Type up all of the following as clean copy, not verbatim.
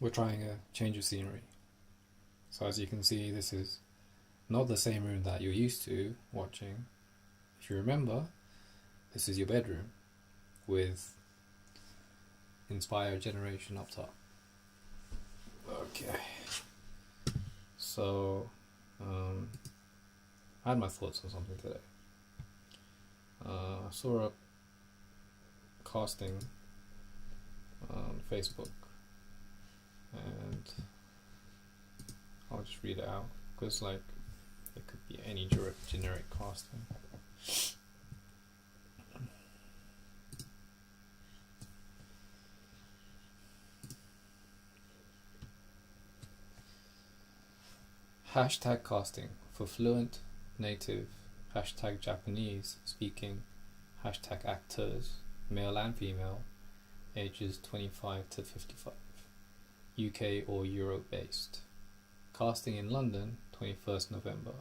We're trying a change of scenery. So as you can see, this is not the same room that you're used to watching. If you remember, this is your bedroom with Inspire Generation up top. Okay. So, I had my thoughts on something today. I saw a casting on Facebook, and I'll just read it out because, like, it could be any generic casting. Hashtag casting for fluent, native, hashtag Japanese speaking, hashtag actors, male and female, ages 25 to 55, UK or Europe based. Casting in London, 21st November.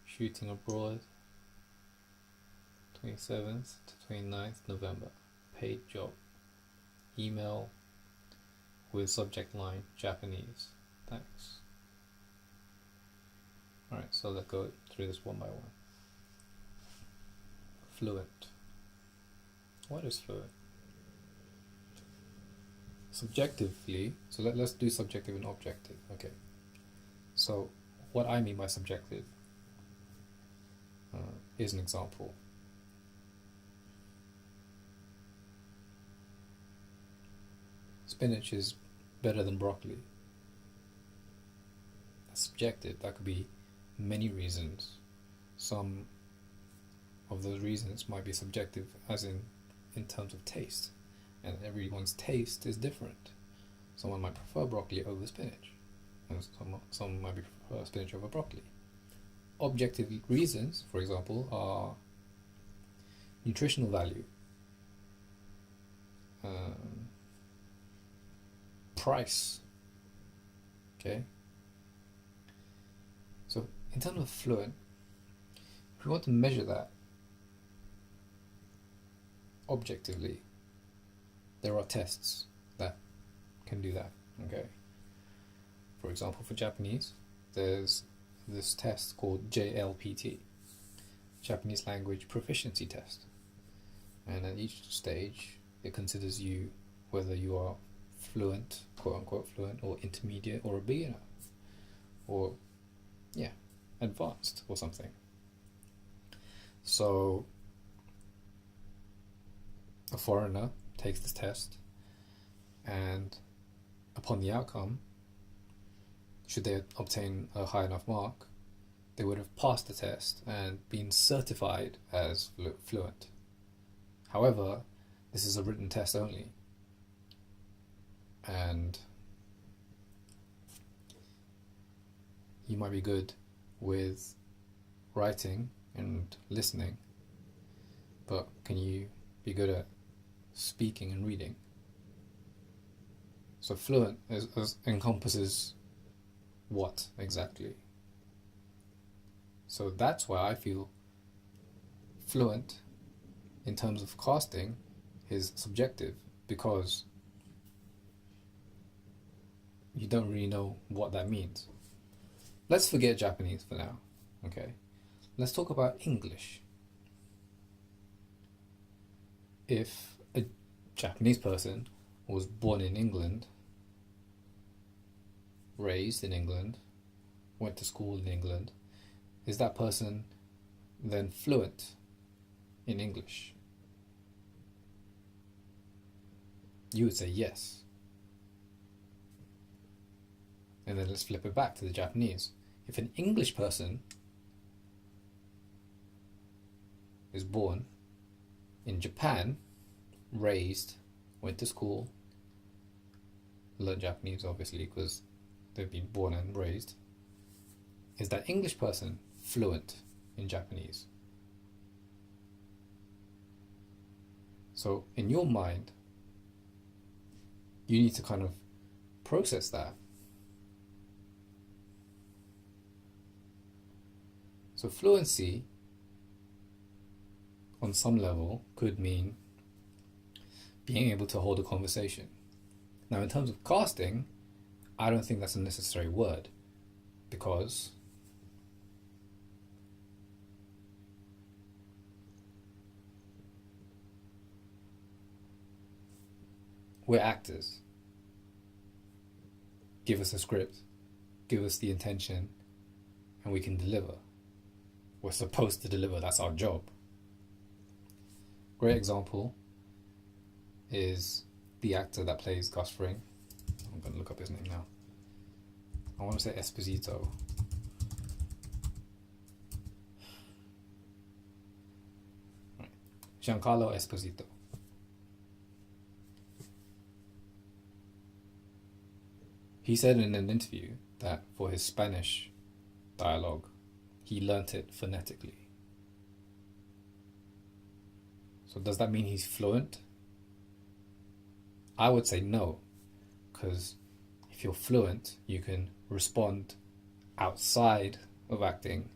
Shooting abroad, 27th to 29th November. Paid job. Email with subject line Japanese. Thanks. Alright, so let's go through this one by one. Fluent. What is fluent? Subjectively, so let's do subjective and objective. Okay. So, what I mean by subjective is an example. Spinach is better than broccoli. That's subjective. That could be many reasons. Some of those reasons might be subjective, as in terms of taste, and everyone's taste is different. Someone might prefer broccoli over spinach, and some might prefer spinach over broccoli. Objective reasons, for example, are nutritional value, price. Okay. So in terms of fluent, if we want to measure that objectively, there are tests that can do that. Okay. For example, for Japanese, there's this test called JLPT, Japanese Language Proficiency Test, and at each stage it considers you whether you are fluent, quote unquote fluent, or intermediate, or a beginner, or advanced or something. So a foreigner takes this test, and upon the outcome, should they obtain a high enough mark, they would have passed the test and been certified as fluent. However, this is a written test only, and you might be good with writing and listening, but can you be good at speaking and reading? So fluent encompasses what exactly? So that's why I feel fluent in terms of casting is subjective, because you don't really know what that means. Let's forget Japanese for now, okay? Let's talk about English. If a Japanese person was born in England, raised in England, went to school in England, is that person then fluent in English? You would say yes. And then let's flip it back to the Japanese. If an English person is born in Japan, raised, went to school, learned Japanese obviously because they've been born and raised, is that English person fluent in Japanese? So in your mind, you need to kind of process that. So fluency on some level could mean being able to hold a conversation. Now, in terms of casting, I don't think that's a necessary word, because we're actors. Give us a script, give us the intention, and we can deliver. We're supposed to deliver, that's our job. Great example is the actor that plays Gus Fring. I'm going to look up his name now. I want to say Esposito. Right. Giancarlo Esposito. He said in an interview that for his Spanish dialogue, he learnt it phonetically. So does that mean he's fluent? I would say no, because if you're fluent, you can respond outside of acting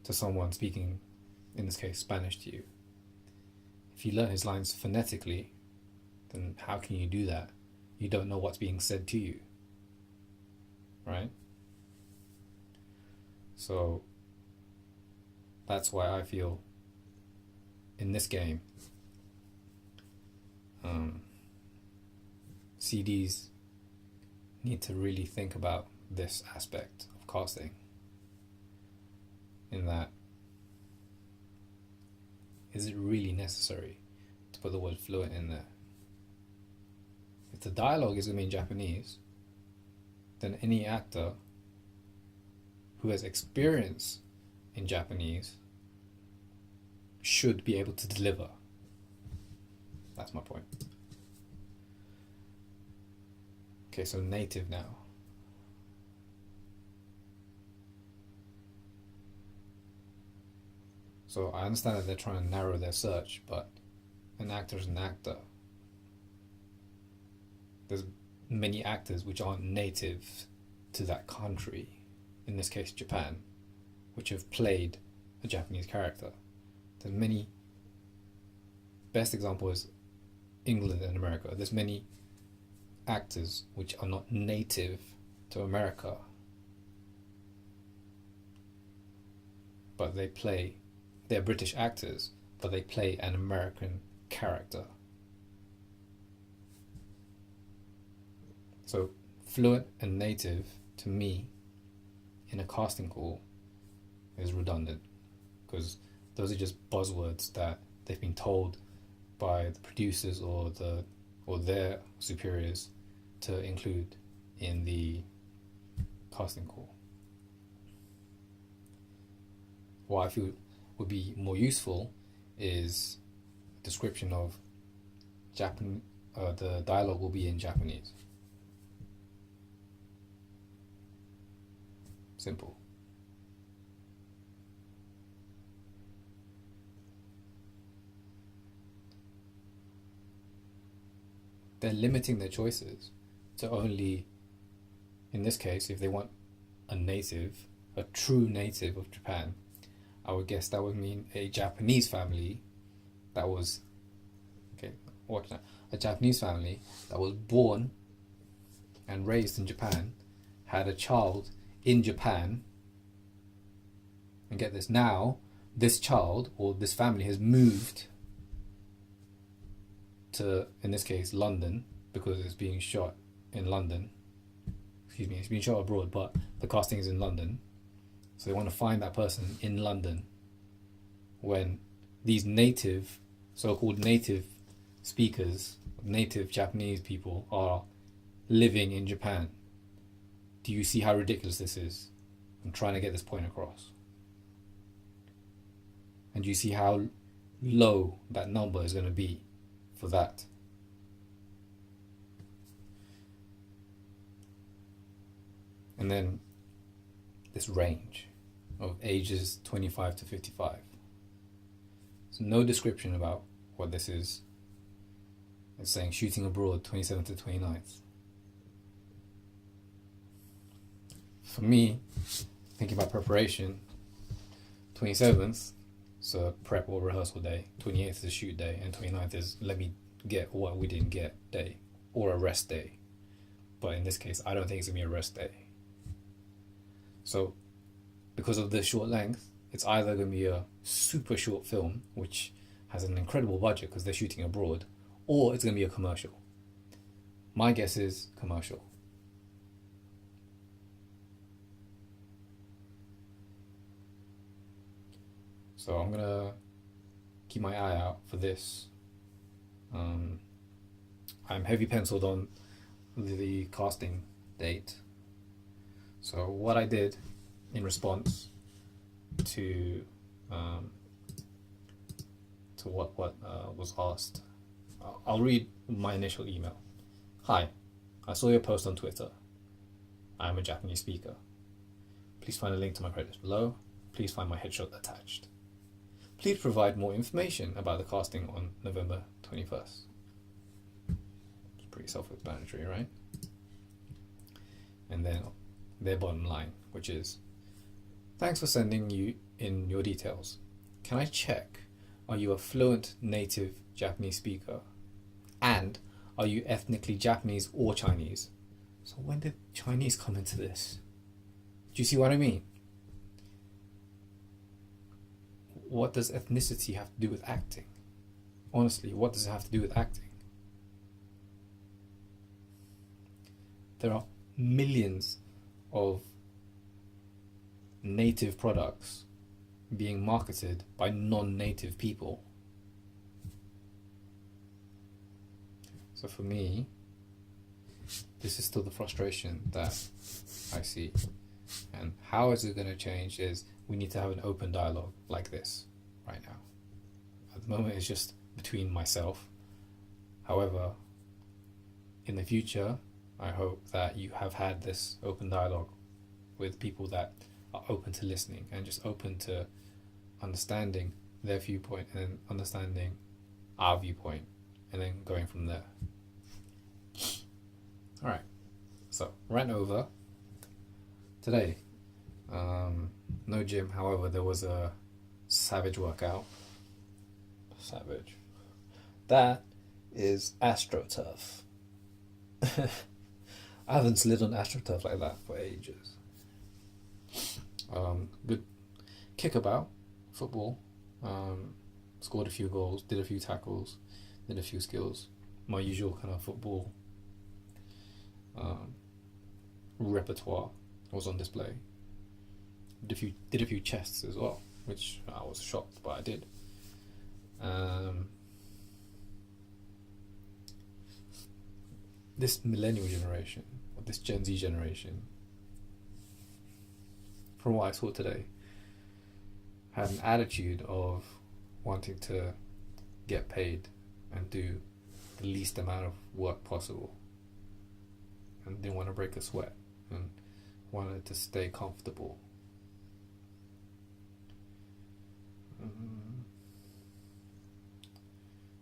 to someone speaking, in this case, Spanish to you. If you learn his lines phonetically, then how can you do that? You don't know what's being said to you, right? So that's why I feel in this game, CDs need to really think about this aspect of casting, in that, is it really necessary to put the word fluent in there? If the dialogue is going to be in Japanese, then any actor who has experience in Japanese should be able to deliver. That's my point. Okay, so native now. So I understand that they're trying to narrow their search, but an actor is an actor. There's many actors which aren't native to that country, in this case Japan, which have played a Japanese character. There's many, best example is England and America. There's many actors which are not native to America, but they're British actors, but they play an American character. So fluent and native, to me, in a casting call is redundant, because those are just buzzwords that they've been told by the producers or their superiors to include in the casting call. What I feel would be more useful is a description of the dialogue will be in Japanese. Simple. They're limiting their choices to only, in this case, if they want a true native of Japan, I would guess that would mean a Japanese family that was, a Japanese family that was born and raised in Japan, had a child in Japan, and get this, now this child or this family has moved to, in this case, London, because it's being shot in London. It's being shot abroad, but the casting is in London. So they want to find that person in London when these native, so-called native speakers, native Japanese people are living in Japan. Do you see how ridiculous this is? I'm trying to get this point across. And do you see how low that number is going to be for that? And then this range of ages 25 to 55. So no description about what this is. It's saying shooting abroad 27th to 29th. For me, thinking about preparation, 27th, So prep or rehearsal day, 28th is shoot day, and 29th is let me get what we didn't get day, or a rest day. But in this case, I don't think it's gonna be a rest day. So because of the short length, it's either gonna be a super short film, which has an incredible budget because they're shooting abroad, or it's gonna be a commercial. My guess is commercial. So I'm gonna keep my eye out for this. I'm heavy penciled on the casting date. So what I did in response to what was asked, I'll read my initial email. Hi, I saw your post on Twitter. I am a Japanese speaker. Please find a link to my credits below. Please find my headshot attached. Please provide more information about the casting on November 21st. It's pretty self-explanatory, right? And then their bottom line, which is, thanks for sending you in your details. Can I check, are you a fluent native Japanese speaker? And are you ethnically Japanese or Chinese? So when did Chinese come into this? Do you see what I mean? What does ethnicity have to do with acting? Honestly, what does it have to do with acting? There are millions of native products being marketed by non-native people. So for me, this is still the frustration that I see. And how is it going to change is we need to have an open dialogue like this right now. At the moment, it's just between myself. However, in the future, I hope that you have had this open dialogue with people that are open to listening and just open to understanding their viewpoint and understanding our viewpoint and then going from there. Alright, so ran over today. No gym, however, there was a savage workout. Savage. That is AstroTurf. I haven't slid on AstroTurf like that for ages. Good kickabout, football. Scored a few goals, did a few tackles, did a few skills. My usual kind of football repertoire was on display. Did a few chests as well, which I was shocked, but I did. This millennial generation, or this Gen Z generation, from what I saw today, had an attitude of wanting to get paid and do the least amount of work possible, and didn't want to break a sweat and wanted to stay comfortable.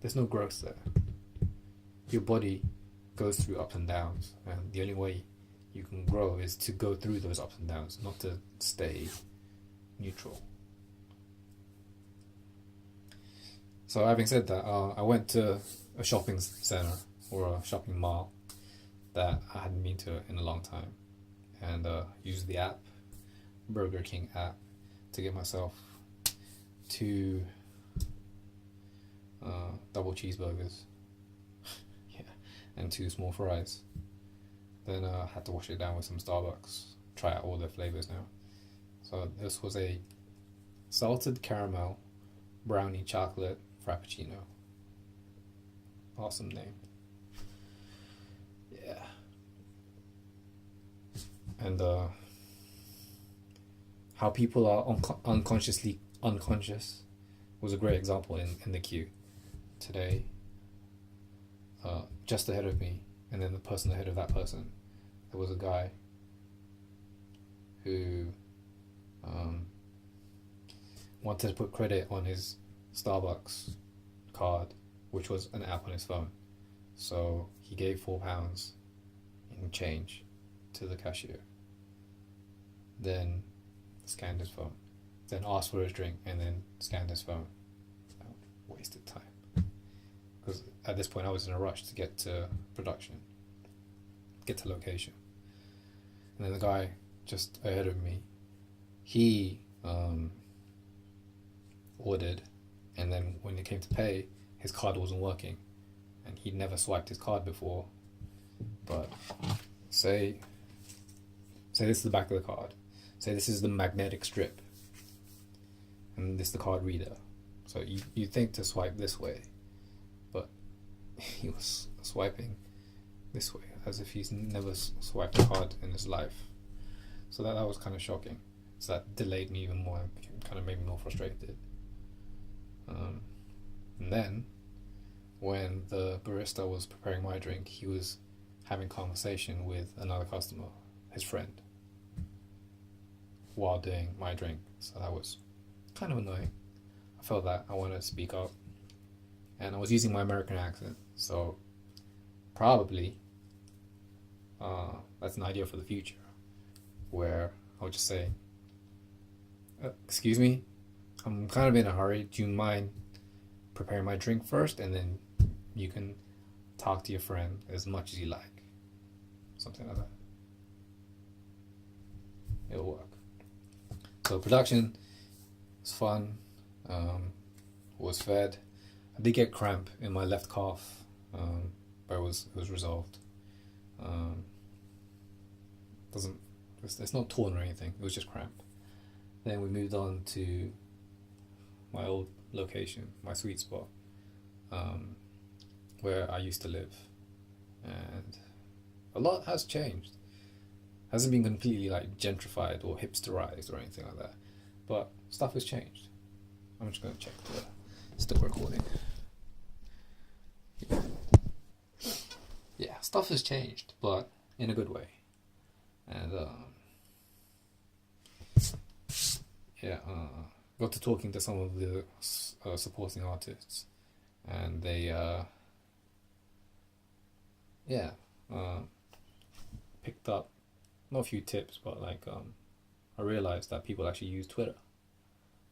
There's no growth there. Your body goes through ups and downs, and the only way you can grow is to go through those ups and downs, not to stay neutral. So having said that, I went to a shopping center or a shopping mall that I hadn't been to in a long time, and used the app, Burger King app, to get myself 2 double cheeseburgers yeah, and 2 small fries. Then I had to wash it down with some Starbucks, try out all their flavors now. So this was a salted caramel brownie chocolate frappuccino. Awesome name. Yeah. And how people are unconsciously unconscious was a great example in the queue today. Just ahead of me, and then the person ahead of that person, there was a guy who wanted to put credit on his Starbucks card, which was an app on his phone. So he gave £4 in change to the cashier, then scanned his phone, then asked for his drink, and then scanned his phone. Wasted time. Because at this point I was in a rush to get to production, get to location. And then the guy just ahead of me, he ordered, and then when it came to pay, his card wasn't working. And he'd never swiped his card before. But say this is the back of the card. Say this is the magnetic strip. And this is the card reader. So you think to swipe this way, but he was swiping this way as if he's never swiped a card in his life. So that was kind of shocking. So that delayed me even more and kind of made me more frustrated. And then when the barista was preparing my drink, he was having conversation with another customer, his friend, while doing my drink. So that was kind of annoying. I felt that I wanted to speak up, and I was using my American accent, so probably that's an idea for the future, where I would just say, excuse me, I'm kind of in a hurry, do you mind preparing my drink first, and then you can talk to your friend as much as you like, something like that. It'll work. So production was fun. Was fed. I did get cramp in my left calf, but it was resolved. It's not torn or anything. It was just cramp. Then we moved on to my old location, my sweet spot, where I used to live, and a lot has changed. Hasn't been completely like gentrified or hipsterized or anything like that, but stuff has changed. I'm just going to check the still recording. Yeah, stuff has changed, but in a good way. And got to talking to some of the supporting artists, and they picked up not a few tips, but like I realized that people actually use Twitter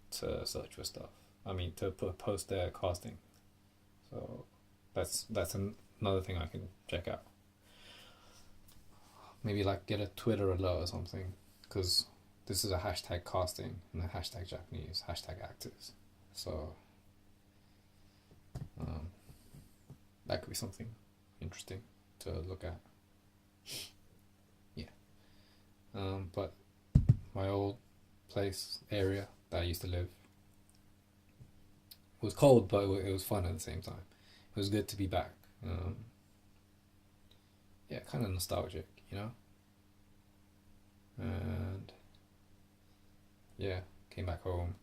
to search for stuff. I mean, to post their casting. So that's another thing I can check out. Maybe like get a Twitter alert or something, because this is a hashtag casting and a hashtag Japanese, hashtag actors. So that could be something interesting to look at. Yeah. But my old place, area that I used to live, it was cold, but it was fun at the same time. It was good to be back. Yeah, kind of nostalgic, you know? And yeah, came back home.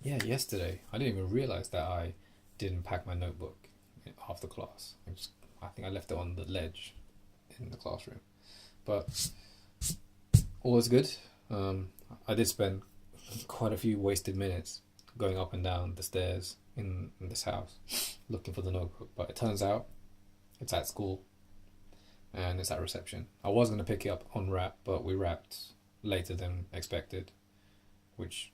Yesterday, I didn't even realize that I didn't pack my notebook after class. I think I left it on the ledge in the classroom. But all was good. I did spend quite a few wasted minutes going up and down the stairs in this house looking for the notebook, but it turns out it's at school and it's at reception. I was going to pick it up on wrap, but we wrapped later than expected, which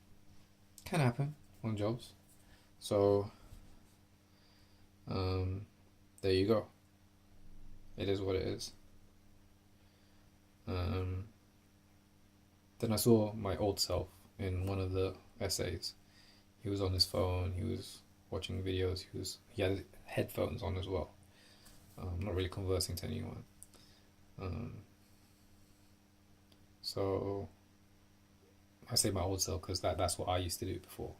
can happen on jobs. So there you go. It is what it is. Then I saw my old self in one of the essays. He was on his phone, he was watching videos, he had headphones on as well. Not really conversing to anyone. So I say my old self because that's what I used to do before.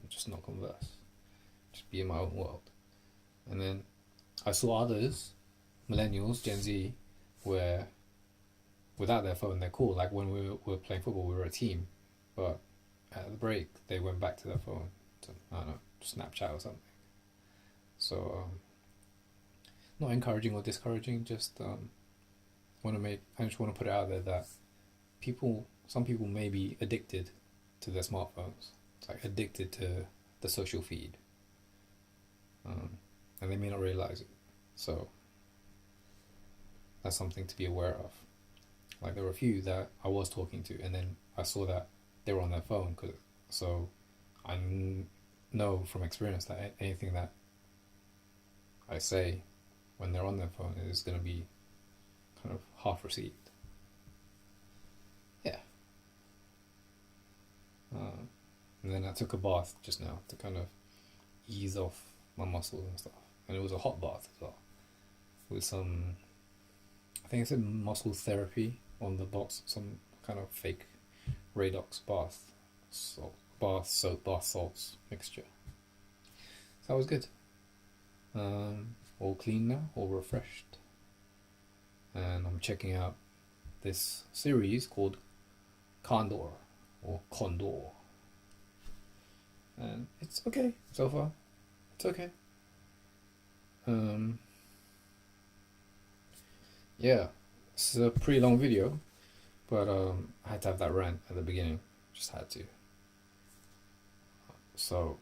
Just not converse. Just be in my own world. And then I saw others, millennials, Gen Z, where without their phone they're cool. Like when we were playing football, we were a team, but at the break they went back to their phone to, I don't know, Snapchat or something. So not encouraging or discouraging, just I just want to put it out there that some people may be addicted to their smartphones. It's like addicted to the social feed, and they may not realize it. So that's something to be aware of. Like there were a few that I was talking to, and then I saw that they were on their phone, so I know from experience that anything that I say when they're on their phone is going to be kind of half received. Yeah. And then I took a bath just now to kind of ease off my muscles and stuff. And it was a hot bath as well, with some, I think it said muscle therapy on the box, some kind of fake Radox bath salts mixture. So that was good. All clean now, all refreshed. And I'm checking out this series called Condor, or Condor. And it's okay so far. It's okay. Yeah, it's a pretty long video, but I had to have that rant at the beginning. Just had to. So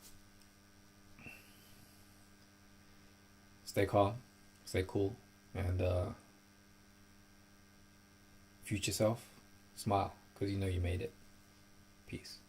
stay calm, stay cool, and future self, smile, because you know you made it. Peace.